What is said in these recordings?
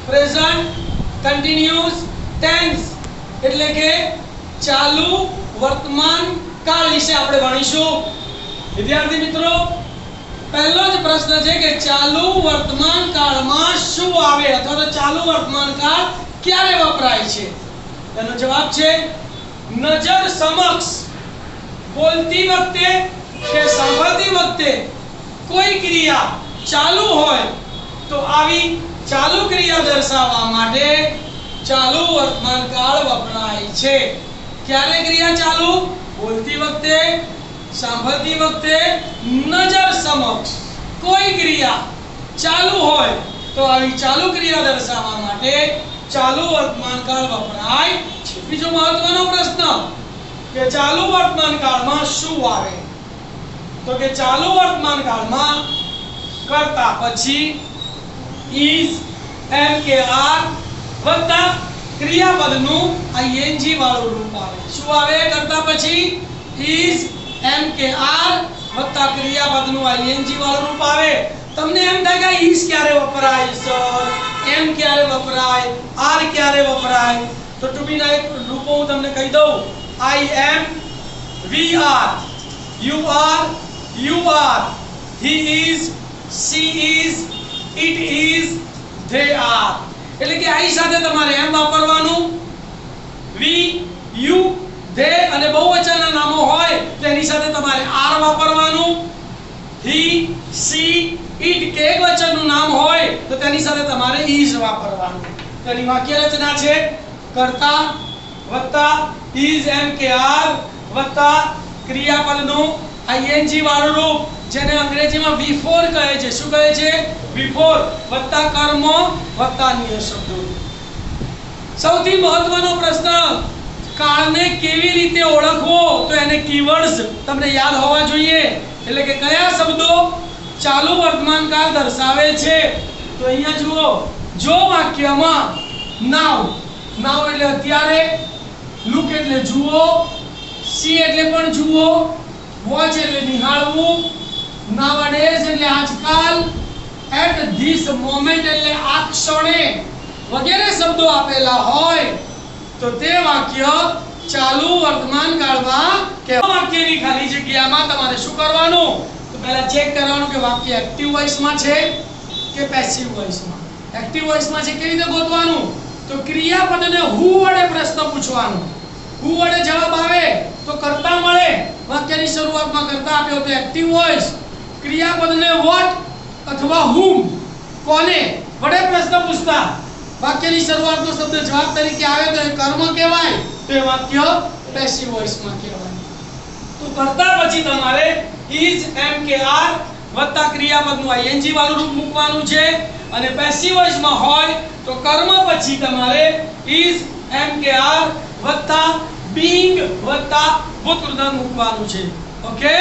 Present continuous tense એટલે કે ચાલુ વર્તમાન કાળ વિશે આપણે ભણીશું। વિદ્યાર્થી મિત્રો, પહેલો જ પ્રશ્ન છે કે ચાલુ વર્તમાન કાળમાં શું આવે અથવા તો ચાલુ વર્તમાન કાળ ક્યારે વપરાય છે? તેનો જવાબ છે નજર સમક્ષ બોલતી વખતે કે સાંભળતી વખતે કોઈ ક્રિયા ચાલુ હોય તો આવી ચાલુ ક્રિયા દર્શાવવા માટે ચાલુ વર્તમાન કાળ વપરાય છે। ક્યારે ક્રિયા ચાલુ? બોલતી વખતે, સાંભળતી વખતે, નજર સમક્ષ કોઈ ક્રિયા ચાલુ હોય તો આવી ચાલુ ક્રિયા દર્શાવવા માટે ચાલુ વર્તમાન કાળ વપરાય છે। બીજો મહત્વનો પ્રશ્ન કે ચાલુ વર્તમાન કાળમાં શું આવે? તો કે ચાલુ વર્તમાન કાળમાં કર્તા પછી is, am કે are વત્તા ક્રિયાપદનું ing વાળું રૂપ આવે। શું આવે? કર્તા પછી is, am કે are વત્તા ક્રિયાપદનું ing વાળું રૂપ આવે। તમને એમ થાય કે is ક્યારે વપરાય સર, am ક્યારે વપરાય, are ક્યારે વપરાય? તો ટુ બી ના એક રૂપો હું તમને કહી દઉં। I am, we are, you are, he is, she is, it is, they are। એટલે કે I સાથે તમારે am વાપરવાનું, we, you, they અને બહુવચનના નામો હોય તો એની સાથે તમારે are વાપરવાનું, he, she, it કે એકવચનનું નામ હોય તો તેની સાથે તમારે is વાપરવાનું। તેની વાક્ય રચના છે કર્તા વત્તા is, am કે are વત્તા ક્રિયાપદનું ing વાળું રૂપ જેને અંગ્રેજીમાં before કહે છે। શું કહે છે? before વત્તા કર્મ વત્તા અન્ય શબ્દો। સૌથી મહત્વનો પ્રશ્ન, કાળને કેવી રીતે ઓળખવો? તો એને કીવર્ડ્સ તમને યાદ હોવા જોઈએ। એટલે કે કયા શબ્દો ચાલુ વર્તમાન કાળ દર્શાવે છે? તો અહીંયા જુઓ, જો વાક્યમાં નાઉ, નાઉ એટલે અત્યારે, લુક એટલે જુઓ, સી એટલે પણ જુઓ, વોચ એટલે નિહાળવું, નાવડેઝ એટલે આજકાલ, એટ ધીસ મોમેન્ટ એટલે આ ક્ષણે વગેરે શબ્દો આપેલા હોય તો તે વાક્ય ચાલુ વર્તમાન કાળમાં કે વાક્યની ખાલી જગ્યામાં તમારે શું કરવાનું? તો પહેલા ચેક કરવાનું કે વાક્ય એક્ટિવ વોઇસમાં છે કે પેસિવ વોઇસમાં। એક્ટિવ વોઇસમાં છે કેવી રીતે ગોતવાનું? તો ક્રિયાપદને હુ વડે પ્રશ્ન પૂછવાનો, હુ વડે જવાબ આવે તો કર્તા મળે। વાક્યની શરૂઆતમાં કર્તા આપ્યો તો એક્ટિવ વોઇસ, ક્રિયાપદને વોટ અથવા whom કોને વડે પ્રશ્ન પૂછતા વાક્યની શરૂઆતનો શબ્દ જવાબ તરીકે આવે તો એ કર્મ કહેવાય, તો એ વાક્ય પેસિવ વોઇસમાં કહેવાય। તો કર્તા પછી તમારે is, am કે are વત્તા ક્રિયાપદનું ing વાળું રૂપ મૂકવાનું છે અને પેસિવ વોઇસમાં હોય તો કર્મ પછી તમારે is, am કે are વત્તા being વત્તા ભૂતકૃદંત મૂકવાનું છે। ઓકે,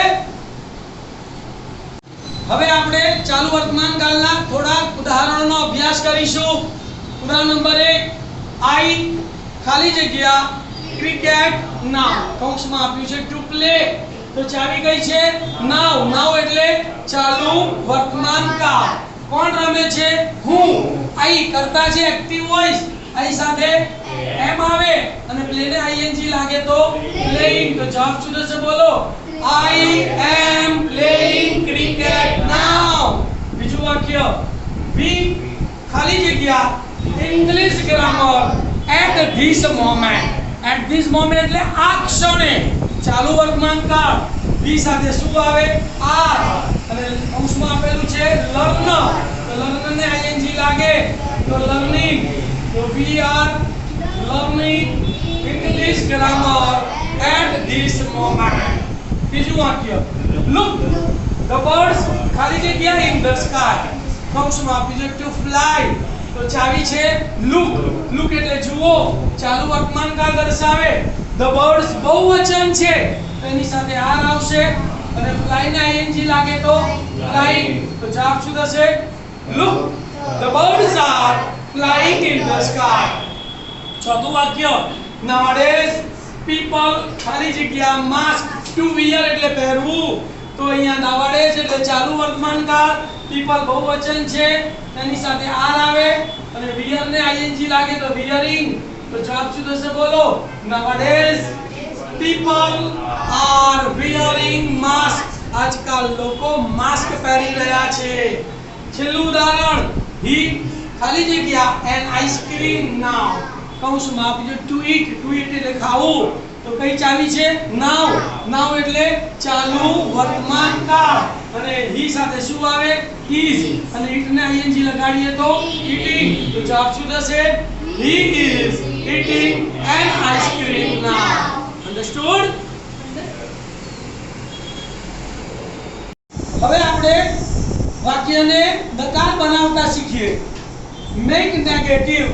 હવે આપણે ચાલુ વર્તમાન કાળના થોડા ઉદાહરણોનો અભ્યાસ કરીશું। ઉદાહરણ નંબર 1, I ખાલી જગ્યા ક્રિકેટ નાઉ કૌંસમાં આપ્યું છે ટુ પ્લે તો ચાવી કઈ છે? નાઉ। નાઉ એટલે ચાલુ વર્તમાન કાળ। કોણ રમે છે? હું। I કરતા છે એક્ટિવ વોઇસ, I સાથે am આવે અને પ્લે ને ing લાગે તો પ્લેઇંગ। તો જવાબ શું થશે? બોલો, I am playing cricket now। બીજું વાક્ય, we ખાલી જગ્યા English grammar at this moment। at this moment એટલે આ ક્ષણે ચાલુ વર્તમાન કાળ। we સાથે શું આવે? are અને કૌંસમાં આપેલું છે learn તો learn ને ing લાગે તો learning। તો we are learning English grammar at this moment। બીજું વાક્ય, look the birds ખાલી જગ્યા in the sky કૌંસમાં આપ્યું છે to fly તો ચાવી છે look। look એટલે જુઓ, ચાલુ વર્તમાન કાળ દર્શાવે। the birds બહુવચન છે તો એની સાથે are આવશે અને fly ને ing લાગે તો flying। તો જવાબ શું થશે? look the birds are flying in the sky। ચોથું વાક્ય, nowadays people ખાલી જગ્યા mask to wear એટલે પહેરવું તો તો અહીંયા nowadays એટલે ચાલુ વર્તમાન કાળ, people બહુવચન છે તેની સાથે આર આવે અને wear ને ing લાગે તો wearing. તો જવાબ શું થશે બોલો? nowadays people are wearing mask. આજકાલ લોકો માસ્ક પહેરી રહ્યા છે. છેલ્લું ઉદાહરણ, he ખાલી જગ્યા an ice cream now. કૌંસમાં આપજો to eat એટલે ખાવું. તો કઈ ચાવી છે? now એટલે ચાલુ વર્તમાન કાળ અને he સાથે શું આવે? is અને eat ને ing લગાડીએ તો eating. તો જવાબ શું થશે? he is eating an ice cream now. Understood? હવે આપણે વાક્યને નકાર બનાવતા શીખીએ. મેક નેગેટિવ,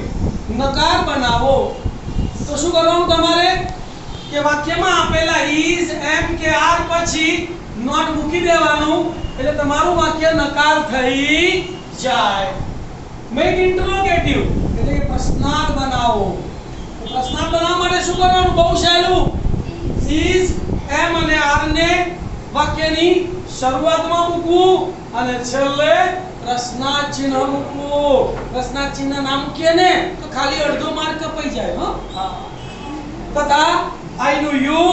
નકાર બનાવો. તો શું કરવાનું તમારે કે વાક્યમાં આપેલા is am કે are પછી નોટ મૂકી દેવાનું એટલે તમારું વાક્ય નકાર થઈ જાય. મેક ઇન્ટરોગેટિવ એટલે કે પ્રશ્નાર્થ બનાવો. તો પ્રશ્નાર્થ બનાવવા માટે શું કરવાનું? બહુ સહેલું. is am અને are ને વાક્યની શરૂઆતમાં મૂકવું અને છેલ્લે પ્રશ્નાર્થ ચિહ્ન મૂકવું. પ્રશ્નાર્થ ચિહ્ન ના મૂકીએ ને તો ખાલી અડધો માર્ક કપાઈ જાય. તથા I નું you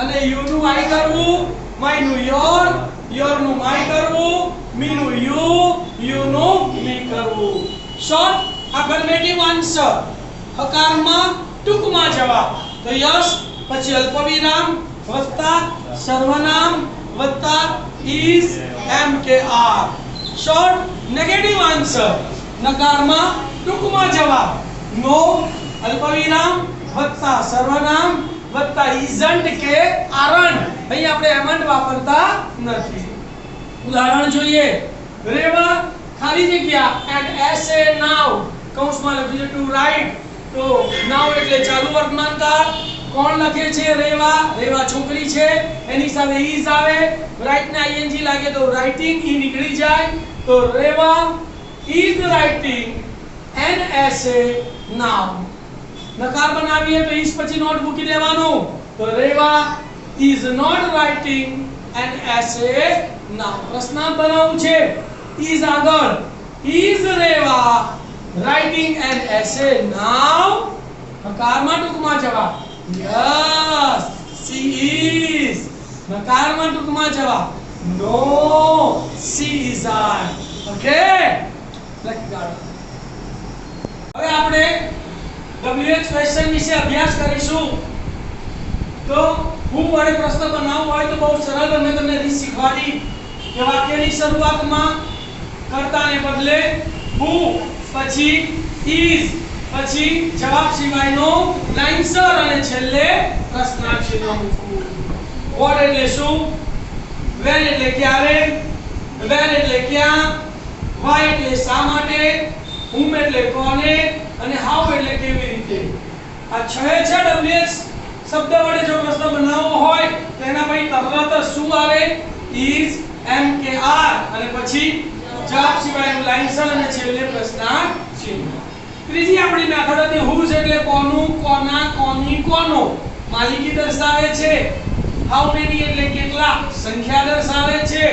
અને you નું I કરવું, my નું your નું my કરવું, me નું you નું me કરવું. Short affirmative answer. હકારમાં ટૂંકમાં જવાબ. તો યસ પછી અલ્પવિરામ વત્તા સર્વનામ વત્તા is am કે are. Short negative answer. નકારમાં ટૂંકમાં જવાબ. નો અલ્પવિરામ વત્તા સર્વનામ વત્તા isn't કે aren't. અહીં આપણે amn't વાપરતા નથી. ઉદાહરણ જોઈએ. રેવા ખાલી જગ્યા and essay now કૌંસમાં લખ્યું છે to write. તો now એટલે ચાલુ વર્તમાન કાળ. કોણ લખે છે? રેવા છોકરી છે એની સાથે is આવે. write ને ing લાગે તો writing ઈ નીકળી જાય. તો રેવા is writing an essay now. નકાર બનાવીએ તો is પછી નોટ મૂકી દેવાનું. તો રેવા is not writing an essay now. પ્રશ્નાર્થ બનાવવું છે. is આગળ. is Rewa writing an essay now? નકારમાં ટૂંકમાં જવાબ. yes she is. નકારમાં ટૂંકમાં જવાબ. no she isn't. okay લખી કાઢો. હવે આપણે WH ક્વેશ્ચન વિશે અભ્યાસ કરીશું. તો હું વડે પ્રશ્ન બનાવવો હોય તો બહુ સરળ. મેં તમને રીત શીખવાડી કે વાક્યની શરૂઆતમાં કર્તાને બદલે who પછી is પછી જવાબ સિવાયનો લાઇનસર અને છેલ્લે પ્રશ્નાર્થ ચિહ્ન મૂકવું. what એટલે શું? when એટલે ક્યારે? where એટલે ક્યાં? why એટલે શા માટે? whom એટલે કોને? અને how એટલે કેવી રીતે? આ છ છે WH શબ્દ વડે જો પ્રશ્ન બનાવવો હોય તો એના પછી તરત શું આવે? is am કે are અને પછી જવાબ સિવાયનું લાઇનસર અને છેલ્લે પ્રશ્નાર્થ ચિહ્ન. ત્રીજી આપણી મેથડ હતી whose એટલે કોનું, કોના, કોની, કોનો. માલિકી દર્શાવે છે. how many એટલે કેટલા, સંખ્યા દર્શાવે છે.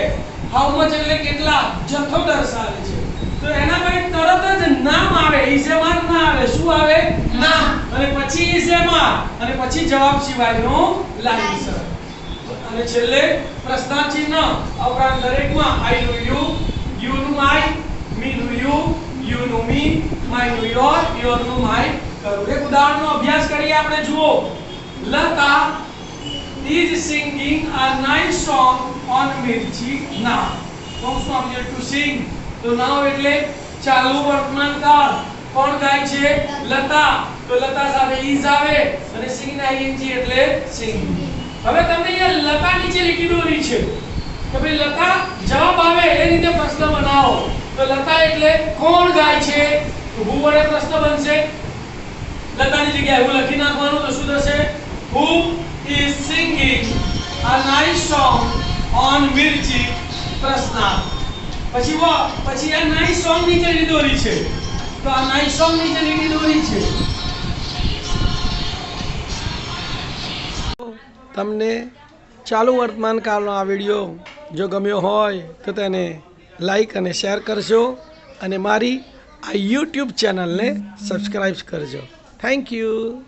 how much એટલે કેટલા, જથ્થો દર્શાવે છે. તો એના પછી તરત જ નામ આવે. is am are ના આવે. શું આવે? નામ. અને પછી is am are અને પછી જવાબ સિવાયનો લાઇનસર અને છેલ્લે પ્રશ્નાર્થ ચિહ્ન. ઉપરાંત દરેકમાં I નું you નું I, me નું you નું me, my નું your નું my કરું. એક ઉદાહરણનો અભ્યાસ કરીએ આપણે. જુઓ. Lata is singing a nice song on Mirchi now. કૌંસમાં આપણે to sing. તો now એટલે ચાલુ વર્તમાન કાળ. કોણ ગાય છે? લતા. તો લતા સાથે is આવે અને sing ના ing એટલે sing. હવે તમને અહીંયા લતા નીચે લીટી દોરી છે કે ભાઈ લતા જવાબ આવે એ રીતે પ્રશ્ન બનાવો. તો લતા એટલે કોણ ગાય છે? તો who વડે પ્રશ્ન બનશે. લતાની જગ્યાએ હું લખી નાખવાનું. તો શું થશે? who is singing a nice song on Mirchi પ્રશ્નાર્થ. પછી આ નાઇસ સોંગ નીચે લીટી દોરી છે. તો આ નાઇસ સોંગ નીચે લીટી દોરી છે. તમને ચાલુ વર્તમાન કાળનો આ વિડિયો જો ગમ્યો હોય તો તેને લાઈક અને શેર કરજો અને મારી આ યુટ્યુબ ચેનલને સબસ્ક્રાઈબ કરજો. Thank you.